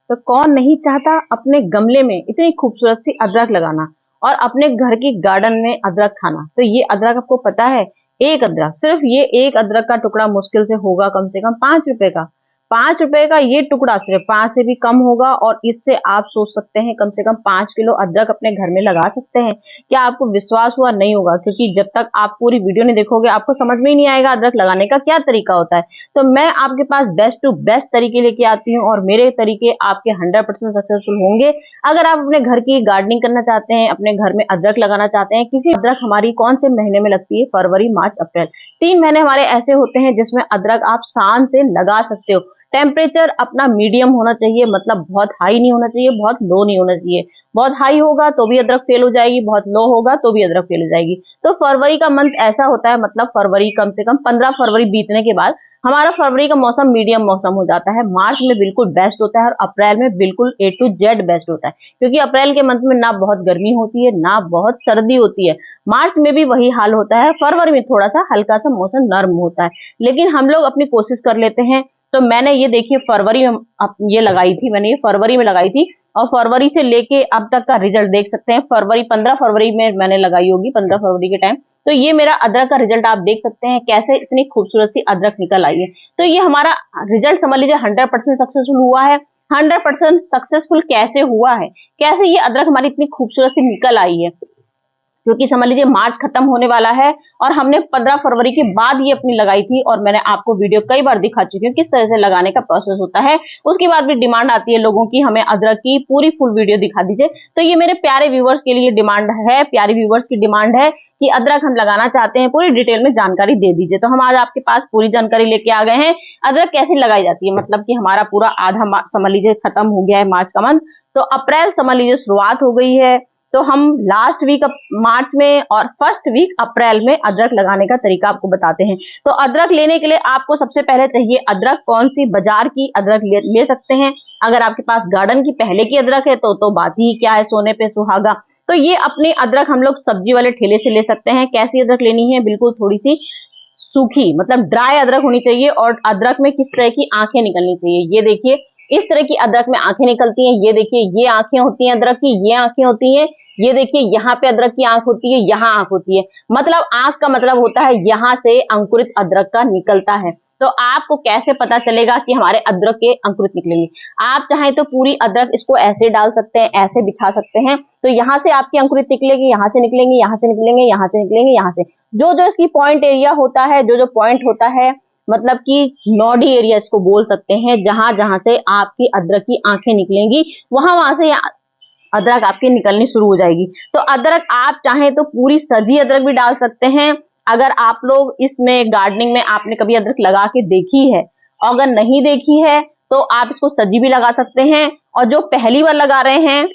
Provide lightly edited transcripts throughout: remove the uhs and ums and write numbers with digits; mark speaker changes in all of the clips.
Speaker 1: तो कौन नहीं चाहता अपने गमले में इतनी खूबसूरत सी अदरक लगाना और अपने घर की गार्डन में अदरक खाना। तो ये अदरक आपको पता है, एक अदरक, सिर्फ ये एक अदरक का टुकड़ा मुश्किल से होगा कम से कम 5 रुपए का। 5 रुपए का ये टुकड़ा सिर्फ 5 से भी कम होगा और इससे आप सोच सकते हैं कम से कम 5 किलो अदरक अपने घर में लगा सकते हैं। क्या आपको विश्वास हुआ? नहीं होगा, क्योंकि जब तक आप पूरी वीडियो नहीं देखोगे आपको समझ में ही नहीं आएगा अदरक लगाने का क्या तरीका होता है। तो मैं आपके पास बेस्ट टू बेस्ट तरीके लेके आती हूँ और मेरे तरीके आपके 100% सक्सेसफुल होंगे। अगर आप अपने घर की गार्डनिंग करना चाहते हैं, अपने घर में अदरक लगाना चाहते हैं, किसी अदरक हमारी कौन से महीने में लगती है? फरवरी, मार्च, अप्रैल, 3 महीने हमारे ऐसे होते हैं जिसमें अदरक आप शान से लगा सकते हो। टेम्परेचर अपना मीडियम होना चाहिए, मतलब बहुत हाई नहीं होना चाहिए, बहुत लो नहीं होना चाहिए। बहुत हाई होगा तो भी अदरक फेल हो जाएगी, बहुत लो होगा तो भी अदरक फेल हो जाएगी। तो फरवरी का मंथ ऐसा होता है, मतलब फरवरी कम से कम 15 फरवरी बीतने के बाद हमारा फरवरी का मौसम मीडियम मौसम हो जाता है। मार्च में बिल्कुल बेस्ट होता है और अप्रैल में बिल्कुल A to Z बेस्ट होता है, क्योंकि अप्रैल के मंथ में ना बहुत गर्मी होती है ना बहुत सर्दी होती है। मार्च में भी वही हाल होता है, फरवरी में थोड़ा सा हल्का सा मौसम नर्म होता है। लेकिन हम लोग अपनी कोशिश कर लेते हैं। तो मैंने ये देखिए फरवरी में ये लगाई थी, मैंने ये फरवरी में लगाई थी और फरवरी से लेके अब तक का रिजल्ट देख सकते हैं। 15 फरवरी में मैंने लगाई होगी, 15 फरवरी के टाइम। तो ये मेरा अदरक का रिजल्ट आप देख सकते हैं कैसे इतनी खूबसूरत सी अदरक निकल आई है। तो ये हमारा रिजल्ट समझ लीजिए 100% सक्सेसफुल हुआ है। 100% सक्सेसफुल कैसे हुआ है, कैसे ये अदरक हमारी इतनी खूबसूरत सी निकल आई है, क्योंकि समझ लीजिए मार्च खत्म होने वाला है और हमने 15 फरवरी के बाद ये अपनी लगाई थी और मैंने आपको वीडियो कई बार दिखा चुकी हूँ किस तरह से लगाने का प्रोसेस होता है। उसके बाद भी डिमांड आती है लोगों की, हमें अदरक की पूरी फुल वीडियो दिखा दीजिए। तो ये मेरे प्यारे व्यूवर्स के लिए डिमांड है, प्यारे व्यूवर्स की डिमांड है कि अदरक हम लगाना चाहते हैं, पूरी डिटेल में जानकारी दे दीजिए। तो हम आज आपके पास पूरी जानकारी लेके आ गए हैं अदरक कैसे लगाई जाती है। मतलब कि हमारा पूरा आधा समझ लीजिए खत्म हो गया है मार्च का मंथ, तो अप्रैल समझ लीजिए शुरुआत हो गई है। तो हम लास्ट वीक मार्च में और फर्स्ट वीक अप्रैल में अदरक लगाने का तरीका आपको बताते हैं। तो अदरक लेने के लिए आपको सबसे पहले चाहिए अदरक। कौन सी? बाजार की अदरक ले सकते हैं। अगर आपके पास गार्डन की पहले की अदरक है तो बात ही क्या है, सोने पे सुहागा। तो ये अपनी अदरक हम लोग सब्जी वाले ठेले से ले सकते हैं। कैसी अदरक लेनी है? बिल्कुल थोड़ी सी सूखी, मतलब ड्राई अदरक होनी चाहिए। और अदरक में किस तरह की आंखें निकलनी चाहिए, ये देखिए इस तरह की अदरक में आंखें निकलती हैं। ये देखिए ये आंखें होती हैं अदरक की, ये आंखें होती हैं। ये देखिए यहाँ पे अदरक की आंख होती है, यहाँ आंख होती है। मतलब आंख का मतलब होता है यहाँ से अंकुरित अदरक का निकलता है। तो आपको कैसे पता चलेगा कि हमारे अदरक के अंकुरित निकलेंगे? आप चाहें तो पूरी अदरक इसको ऐसे डाल सकते हैं, ऐसे बिछा सकते हैं। तो यहाँ से आपकी अंकुरित निकलेगी, यहाँ से निकलेंगे, यहाँ से निकलेंगे, यहाँ से निकलेंगे, यहाँ से जो जो इसकी पॉइंट एरिया होता है, जो जो पॉइंट होता है, मतलब कि नोडी एरिया इसको बोल सकते हैं, जहां जहां से आपकी अदरक की आंखें निकलेंगी वहां वहां से अदरक आपकी निकलनी शुरू हो जाएगी। तो अदरक आप चाहें तो पूरी सजी अदरक भी डाल सकते हैं। अगर आप लोग इसमें गार्डनिंग में आपने कभी अदरक लगा के देखी है, और अगर नहीं देखी है तो आप इसको सजी भी लगा सकते हैं। और जो पहली बार लगा रहे हैं,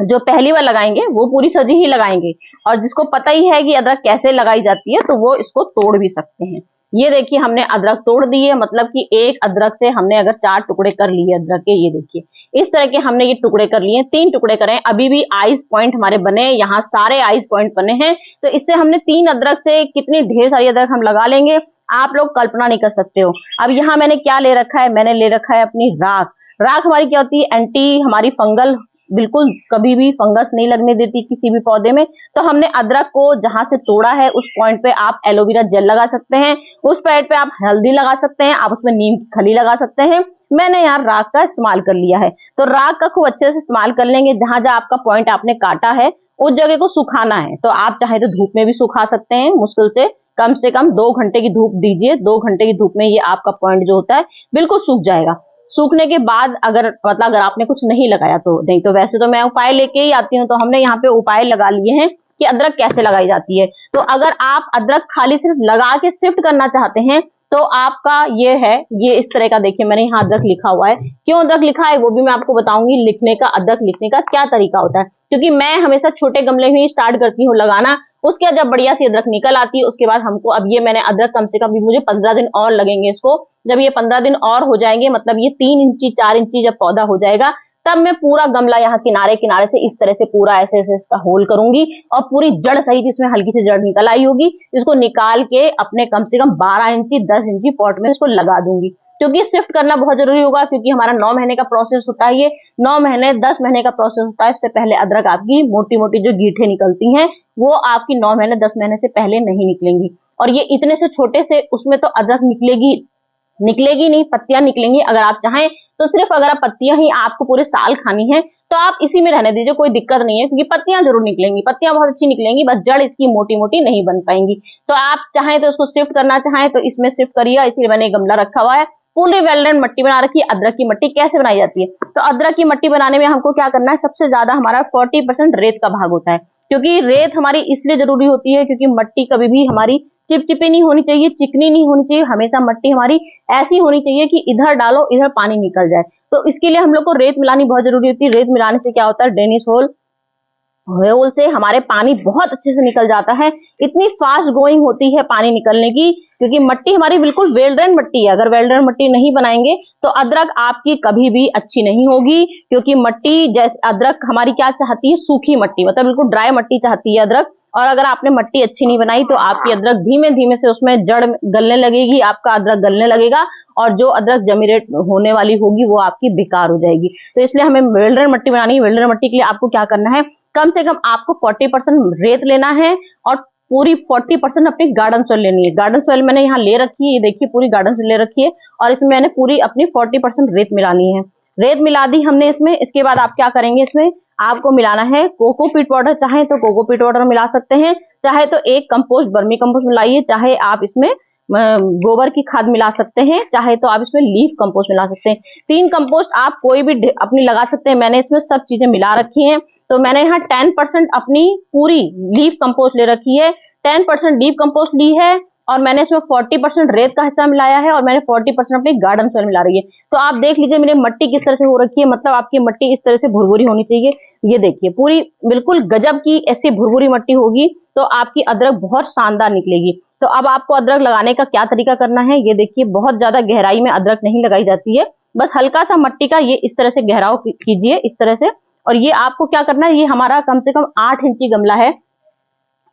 Speaker 1: जो पहली बार लगाएंगे वो पूरी सजी ही लगाएंगे। और जिसको पता ही है कि अदरक कैसे लगाई जाती है तो वो इसको तोड़ भी सकते हैं। ये देखिए हमने अदरक तोड़ दी है, मतलब कि एक अदरक से हमने अगर 4 टुकड़े कर लिए अदरक के, ये देखिए इस तरह के हमने ये टुकड़े कर लिए, 3 टुकड़े करें। अभी भी आइस पॉइंट हमारे बने, यहाँ सारे आइस पॉइंट बने हैं। तो इससे हमने 3 अदरक से कितनी ढेर सारी अदरक हम लगा लेंगे, आप लोग कल्पना नहीं कर सकते हो। अब यहाँ मैंने क्या ले रखा है, मैंने ले रखा है अपनी राख। राख हमारी क्या होती है? एंटी हमारी फंगल, बिल्कुल कभी भी फंगस नहीं लगने देती किसी भी पौधे में। तो हमने अदरक को जहां से तोड़ा है उस पॉइंट पे आप एलोवेरा जेल लगा सकते हैं, उस पॉइंट पे आप हल्दी लगा सकते हैं, आप उसमें नीम की खली लगा सकते हैं। मैंने यहाँ राख का इस्तेमाल कर लिया है। तो राख का खूब अच्छे से इस्तेमाल कर लेंगे। जहां जहां आपका पॉइंट आपने काटा है उस जगह को सुखाना है। तो आप चाहे तो धूप में भी सुखा सकते हैं, मुश्किल से कम 2 घंटे की धूप दीजिए। 2 घंटे की धूप में ये आपका पॉइंट जो होता है बिल्कुल सूख जाएगा। सूखने के बाद अगर मतलब अगर आपने कुछ नहीं लगाया तो नहीं, तो वैसे तो मैं उपाय लेके ही आती हूँ। तो हमने यहाँ पे उपाय लगा लिए हैं कि अदरक कैसे लगाई जाती है। तो अगर आप अदरक खाली सिर्फ लगा के शिफ्ट करना चाहते हैं तो आपका ये है, ये इस तरह का देखिए मैंने यहाँ अदरक लिखा हुआ है। क्यों अदरक लिखा है वो भी मैं आपको बताऊंगी, लिखने का, अदरक लिखने का क्या तरीका होता है। क्योंकि मैं हमेशा छोटे गमले में ही स्टार्ट करती हूँ लगाना, उसके बाद जब बढ़िया सी अदरक निकल आती है उसके बाद हमको, अब ये मैंने अदरक कम से कम मुझे 15 दिन और लगेंगे इसको। जब ये 15 दिन और हो जाएंगे, मतलब ये 3 इंची 4 इंची जब पौधा हो जाएगा, तब मैं पूरा गमला यहाँ किनारे किनारे से इस तरह से पूरा ऐसे ऐसे इसका होल करूंगी और पूरी जड़ सहित इसमें हल्की सी जड़ निकल आई होगी, इसको निकाल के अपने कम से कम 12 इंची 10 इंची पॉट में इसको लगा दूंगी। क्योंकि शिफ्ट करना बहुत जरूरी होगा, क्योंकि हमारा 9 महीने का प्रोसेस होता है। ये 9 महीने 10 महीने का प्रोसेस होता है। इससे पहले अदरक आपकी मोटी मोटी जो गीठे निकलती हैं वो आपकी 9 महीने 10 महीने से पहले नहीं निकलेंगी। और ये इतने से छोटे से उसमें तो अदरक निकलेगी नहीं, पत्तियां निकलेंगी। अगर आप चाहें तो सिर्फ अगर आप पत्तियां ही आपको पूरे साल खानी है तो आप इसी में रहने दीजिए, कोई दिक्कत नहीं है, क्योंकि पत्तियां जरूर निकलेंगी, पत्तियां बहुत अच्छी निकलेंगी, बस जड़ इसकी मोटी मोटी नहीं बन पाएंगी। तो आप चाहें तो उसको शिफ्ट करना चाहें तो इसमें शिफ्ट करिए। इसलिए मैंने गमला रखा हुआ है, पूरी वेल्डेड मट्टी बना रखी है। अदरक की मट्टी कैसे बनाई जाती है, तो अदरक की मट्टी बनाने में हमको क्या करना है, सबसे ज्यादा हमारा 40% रेत का भाग होता है। क्योंकि रेत हमारी इसलिए जरूरी होती है क्योंकि मट्टी कभी भी हमारी चिपचिपी नहीं होनी चाहिए, चिकनी नहीं होनी चाहिए, हमेशा मट्टी हमारी ऐसी होनी चाहिए कि इधर डालो इधर पानी निकल जाए। तो इसके लिए हम लोग को रेत मिलानी बहुत जरूरी होती है। रेत मिलाने से क्या होता है, ड्रेनेज होल से हमारे पानी बहुत अच्छे से निकल जाता है। इतनी फास्ट गोइंग होती है पानी निकलने की, क्योंकि मट्टी हमारी बिल्कुल वेल ड्रेन मट्टी है। अगर वेल ड्रेन मट्टी नहीं बनाएंगे तो अदरक आपकी कभी भी अच्छी नहीं होगी, क्योंकि मट्टी जैसे अदरक हमारी क्या चाहती है, सूखी मट्टी, मतलब बिल्कुल ड्राई मट्टी चाहती है अदरक। और अगर आपने मट्टी अच्छी नहीं बनाई तो आपकी अदरक धीमे धीमे से उसमें जड़ गलने लगेगी, आपका अदरक गलने लगेगा, और जो अदरक जमीरेट होने वाली होगी वो आपकी बेकार हो जाएगी। तो इसलिए हमें वेल्डर मट्टी बनानी है। वेल्डर मट्टी के लिए आपको क्या करना है, कम से कम आपको 40% रेत लेना है और पूरी 40% अपनी गार्डन सॉइल लेनी है। गार्डन सॉइल मैंने यहाँ ले रखी है, ये देखिए पूरी गार्डन सॉइल ले रखी है, और इसमें मैंने पूरी अपनी 40% रेत मिलानी है। रेत मिला दी हमने इसमें। इसके बाद आप क्या करेंगे, इसमें आपको मिलाना है कोकोपीट पाउडर। चाहे तो कोकोपीट पाउडर मिला सकते हैं, चाहे तो एक कंपोस्ट वर्मी कंपोस्ट मिलाइए, चाहे आप इसमें गोबर की खाद मिला सकते हैं, चाहे तो आप इसमें लीफ कंपोस्ट मिला सकते हैं। 3 कंपोस्ट आप कोई भी अपनी लगा सकते हैं। मैंने इसमें सब चीजें मिला रखी हैं। तो मैंने यहाँ 10% अपनी पूरी लीफ कंपोस्ट ले रखी है, 10% लीफ कंपोस्ट ली है, और मैंने इसमें 40% रेत का हिस्सा मिलाया है, और मैंने 40% अपनी गार्डन सॉइल मिला रही है। तो आप देख लीजिए मेरी मट्टी किस तरह से हो रखी है, मतलब आपकी मट्टी इस तरह से भुरभुरी होनी चाहिए। ये देखिए पूरी बिल्कुल गजब की ऐसी भुरभुरी मट्टी होगी तो आपकी अदरक बहुत शानदार निकलेगी। तो अब आपको अदरक लगाने का क्या तरीका करना है, ये देखिए बहुत ज्यादा गहराई में अदरक नहीं लगाई जाती है, बस हल्का सा मट्टी का ये इस तरह से गहराव कीजिए, इस तरह से। और ये आपको क्या करना है, ये हमारा कम से कम 8 इंची गमला है।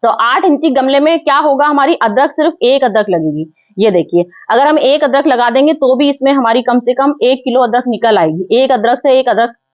Speaker 1: तो 8 इंची गमले में क्या होगा, हमारी अदरक सिर्फ एक अदरक लगेगी। ये देखिए अगर हम एक अदरक लगा देंगे तो भी इसमें हमारी कम से कम 1 किलो अदरक निकल आएगी। एक अदरक से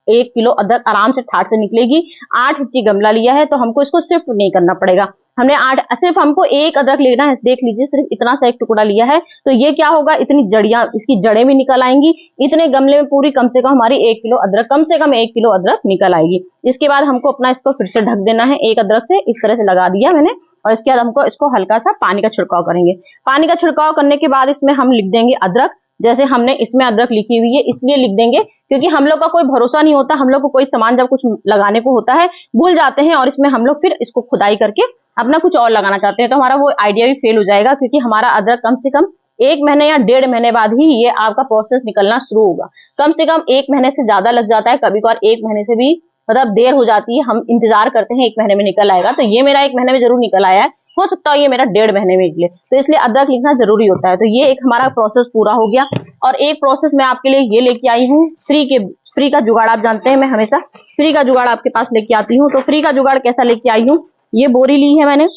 Speaker 1: 1 किलो अदरक आराम से ठाट से निकलेगी। 8 इंची गमला लिया है तो हमको इसको शिफ्ट नहीं करना पड़ेगा। हमने सिर्फ हमको एक अदरक लेना है, देख लीजिए सिर्फ इतना सा एक टुकड़ा लिया है। तो ये क्या होगा, इतनी जड़ियां, इसकी जड़ें भी निकल आएंगी। इतने गमले में पूरी कम से कम हमारी 1 किलो अदरक, कम से कम 1 किलो अदरक निकल आएगी। इसके बाद हमको अपना इसको फिर से ढक देना है। एक अदरक से इस तरह से लगा दिया मैंने, और इसके बाद हमको इसको हल्का सा पानी का छिड़काव करेंगे। पानी का छिड़काव करने के बाद इसमें हम लिख देंगे अदरक। जैसे हमने इसमें अदरक लिखी हुई है इसलिए लिख देंगे क्योंकि हम लोग का कोई भरोसा नहीं होता, हम लोग को कोई सामान जब कुछ लगाने को होता है भूल जाते हैं, और इसमें हम लोग फिर इसको खुदाई करके अपना कुछ और लगाना चाहते हैं, तो हमारा वो आइडिया भी फेल हो जाएगा। क्योंकि हमारा अदरक कम से कम 1 महीने या 1.5 महीने बाद ही ये आपका प्रोसेस निकलना शुरू होगा। कम से कम 1 महीने से ज्यादा लग जाता है, कभी कभार 1 महीने से भी मतलब देर हो जाती है। हम इंतजार करते हैं 1 महीने में निकल आएगा, तो ये मेरा 1 महीने में जरूर निकल आया है, हो सकता है ये मेरा 1.5 महीने में निकले। तो इसलिए अदरक लिखना जरूरी होता है। तो ये एक हमारा प्रोसेस पूरा हो गया। और एक प्रोसेस मैं आपके लिए ये लेके आई हूँ, फ्री का जुगाड़। आप जानते हैं मैं हमेशा फ्री का जुगाड़ आपके पास लेके आती हूँ। तो फ्री का जुगाड़ कैसा लेके आई हूँ, ये बोरी ली है मैंने,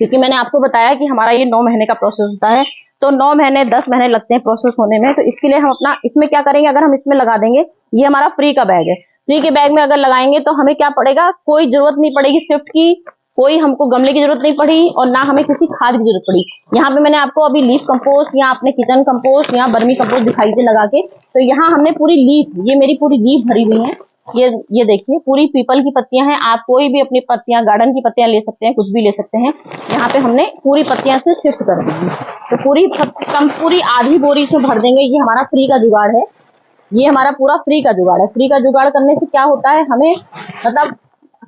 Speaker 1: क्योंकि मैंने आपको बताया कि हमारा ये 9 महीने का प्रोसेस होता है। तो 9 महीने 10 महीने लगते हैं प्रोसेस होने में। तो इसके लिए हम अपना इसमें क्या करेंगे, अगर हम इसमें लगा देंगे, ये हमारा फ्री का बैग है, फ्री के बैग में अगर लगाएंगे तो हमें क्या पड़ेगा, कोई जरूरत नहीं पड़ेगी शिफ्ट की, कोई हमको गमले की जरूरत नहीं पड़ी, और ना हमें किसी खाद की जरूरत पड़ी। यहाँ पे मैंने आपको अभी लीफ कंपोस्ट या अपने किचन कंपोस्ट या बर्मी कंपोस्ट दिखाई थी लगा के। तो यहाँ हमने पूरी लीफ, ये मेरी पूरी लीफ भरी हुई है। ये देखिए पूरी पीपल की पत्तियां हैं। आप कोई भी अपनी पत्तियां, गार्डन की पत्तियां ले सकते हैं, कुछ भी ले सकते हैं। यहाँ पे हमने पूरी पत्तियां इसमें शिफ्ट कर दी हैं। तो पूरी आधी बोरी इसमें भर देंगे। ये हमारा फ्री का जुगाड़ है, ये हमारा पूरा फ्री का जुगाड़ है। फ्री का जुगाड़ करने से क्या होता है, हमें मतलब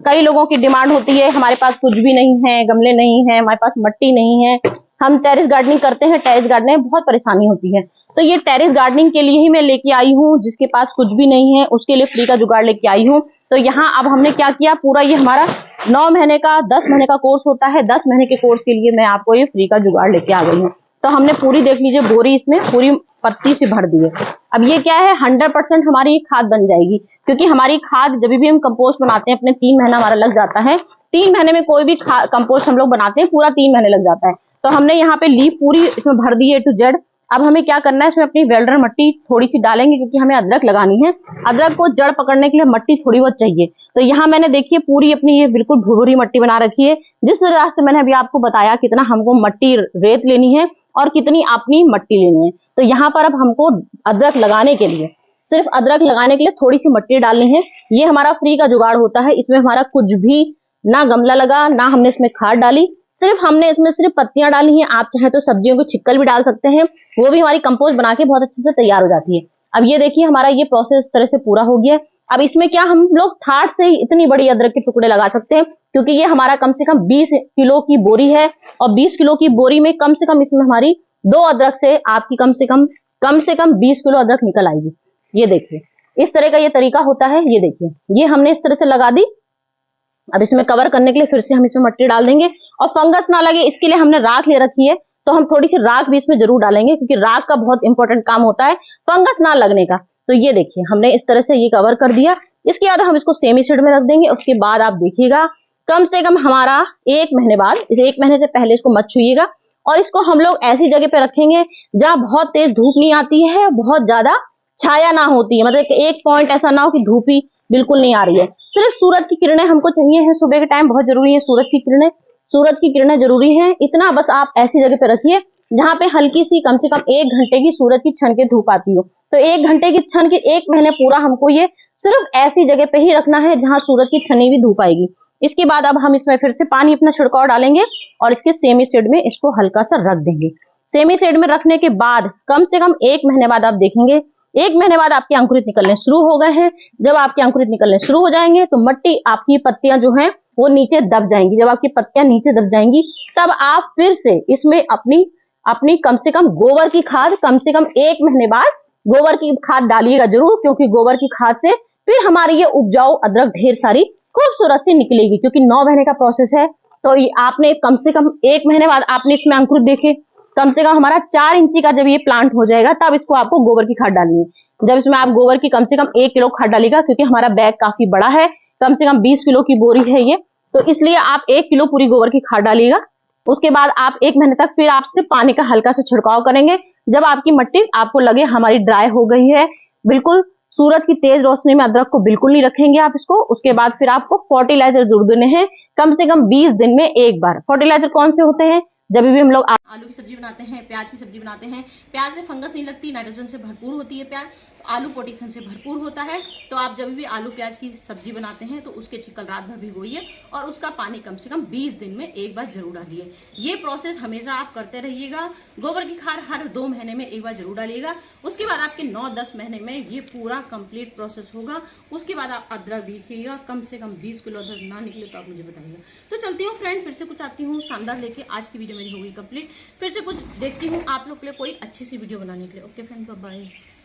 Speaker 1: कई लोगों की डिमांड होती है, हमारे पास कुछ भी नहीं है, गमले नहीं है, हमारे पास मट्टी नहीं है, हम टेरेस गार्डनिंग करते हैं, टेरेस गार्डनिंग में बहुत परेशानी होती है। तो ये टेरेस गार्डनिंग के लिए ही मैं लेके आई हूँ, जिसके पास कुछ भी नहीं है उसके लिए फ्री का जुगाड़ लेके आई हूँ। तो यहाँ अब हमने क्या किया, पूरा ये हमारा 9 महीने का 10 महीने का कोर्स होता है। 10 महीने के कोर्स के लिए मैं आपको ये फ्री का जुगाड़ लेके आ गई हूँ। तो हमने पूरी, देख लीजिए बोरी इसमें पूरी पत्ती से भर दी है। अब ये क्या है, 100% हमारी खाद बन जाएगी, क्योंकि हमारी खाद जब भी हम कंपोस्ट बनाते हैं अपने 3 महीना हमारा लग जाता है। 3 महीने में कोई भी कंपोस्ट हम लोग बनाते हैं पूरा 3 महीने लग जाता है। तो हमने यहाँ पे लीफ पूरी इसमें भर दी है A to Z। अब हमें क्या करना है, इसमें अपनी वेल्डर मट्टी थोड़ी सी डालेंगे क्योंकि हमें अदरक लगानी है। अदरक को जड़ पकड़ने के लिए मट्टी थोड़ी बहुत चाहिए। तो यहाँ मैंने देखिए पूरी अपनी ये बिल्कुल भुरभुरी मट्टी बना रखी है। जिस तरह से मैंने अभी आपको बताया कितना हमको मट्टी रेत लेनी है और कितनी अपनी मट्टी लेनी है। तो यहाँ पर अब हमको अदरक लगाने के लिए, सिर्फ अदरक लगाने के लिए थोड़ी सी मट्टी डालनी है। ये हमारा फ्री का जुगाड़ होता है, इसमें हमारा कुछ भी ना गमला लगा, ना हमने इसमें खाद डाली, सिर्फ हमने इसमें सिर्फ पत्तियां डाली हैं। आप चाहे तो सब्जियों को छिक्कल भी डाल सकते हैं, वो भी हमारी कंपोस्ट बना के बहुत अच्छे से तैयार हो जाती है। अब ये देखिए हमारा ये प्रोसेस इस तरह से पूरा हो गया है। अब इसमें क्या हम लोग ठाट से ही इतनी बड़ी अदरक के टुकड़े लगा सकते हैं, क्योंकि ये हमारा कम से कम 20 किलो की बोरी है और 20 किलो की बोरी में कम से कम इसमें हमारी 2 अदरक से आपकी कम से कम 20 किलो अदरक निकल आएगी। ये देखिए इस तरह का ये तरीका होता है। ये देखिए ये हमने इस तरह से लगा दी। अब इसमें कवर करने के लिए फिर से हम इसमें मट्टी डाल देंगे और फंगस ना लगे इसके लिए हमने राख ले रखी है, तो हम थोड़ी सी राख भी इसमें जरूर डालेंगे क्योंकि राख का बहुत इंपॉर्टेंट काम होता है फंगस ना लगने का। तो ये देखिए हमने इस तरह से ये कवर कर दिया। इसके बाद हम इसको सेमी सीड में रख देंगे। उसके बाद आप देखिएगा कम से कम हमारा 1 महीने बाद, इस 1 महीने से पहले इसको मत छुइएगा और इसको हम लोग ऐसी जगह पे रखेंगे जहां बहुत तेज धूप नहीं आती है, बहुत ज्यादा छाया ना होती है, मतलब एक पॉइंट ऐसा ना हो कि धूप ही बिल्कुल नहीं आ रही है। सिर्फ सूरज की किरणें हमको चाहिए है, सुबह के टाइम बहुत जरूरी है सूरज की किरणें जरूरी है। इतना बस आप ऐसी जगह पे रखिए जहां पे हल्की सी कम से कम 1 घंटे की सूरज की छन के धूप आती हो। तो 1 घंटे की छन के 1 महीने पूरा हमको ये सिर्फ ऐसी जगह पे ही रखना है जहां सूरज की छनी हुई धूप आएगी। इसके बाद अब हम इसमें फिर से पानी अपना छिड़काव डालेंगे और इसके सेमी सीड में इसको हल्का सा रख देंगे। सेमी सीड में रखने के बाद कम से कम 1 महीने बाद आप देखेंगे, 1 महीने बाद आपके अंकुरित निकलने शुरू हो गए हैं। जब आपके अंकुरित निकलने शुरू हो जाएंगे तो मट्टी आपकी पत्तियां जो हैं वो नीचे दब जाएंगी। जब आपकी पत्तियां नीचे दब जाएंगी तब आप फिर से इसमें अपनी कम से कम गोबर की खाद कम से कम 1 महीने बाद गोबर की खाद डालिएगा जरूर, क्योंकि गोबर की खाद से फिर हमारी ये उपजाऊ अदरक ढेर सारी खूबसूरत सी निकलेगी। क्योंकि 9 महीने का प्रोसेस है, तो ये आपने कम से कम 1 महीने बाद आपने इसमें अंकुरित देखे, कम से कम हमारा 4 इंची का जब ये प्लांट हो जाएगा तब इसको आपको गोबर की खाद डालनी है। जब इसमें आप गोबर की कम से कम 1 किलो खाद डालिएगा, क्योंकि हमारा बैग काफी बड़ा है, कम से कम 20 किलो की बोरी है ये, तो इसलिए आप 1 किलो पूरी गोबर की खाद डालिएगा। उसके बाद आप 1 महीने तक फिर आप सिर्फ पानी का हल्का सा छिड़काव करेंगे। जब आपकी मिट्टी आपको लगे हमारी ड्राई हो गई है, बिल्कुल सूरज की तेज रोशनी में अदरक को बिल्कुल नहीं रखेंगे आप इसको। उसके बाद फिर आपको फर्टिलाइजर जरूर देने हैं, कम से कम 20 दिन में एक बार। फर्टिलाइजर कौन से होते हैं, जब भी हम लोग आलू की सब्जी बनाते हैं, प्याज की सब्जी बनाते हैं, प्याज से फंगस नहीं लगती, नाइट्रोजन से भरपूर होती है प्याज, आलू पोटेशियम से भरपूर होता है। तो आप जब भी आलू प्याज की सब्जी बनाते हैं तो उसके छिकल रात भर भिगोइए और उसका पानी कम से कम 20 दिन में एक बार जरूर डालिए। ये प्रोसेस हमेशा आप करते रहिएगा। गोबर की खाद हर 2 महीने में एक बार जरूर डालिएगा। उसके बाद आपके 9-10 महीने में ये पूरा कंप्लीट प्रोसेस होगा। उसके बाद आप अदरक देखिएगा, कम से कम 20 किलो अदरक ना निकले तो आप मुझे बताइएगा। तो चलती हूँ फ्रेंड्स, फिर से कुछ आती हूँ शानदार लेके। आज की वीडियो मेरी होगी कंप्लीट, फिर से कुछ देखती हूँ आप लोग के लिए कोई अच्छी सी वीडियो बनाने के लिए। Okay friends, bye bye.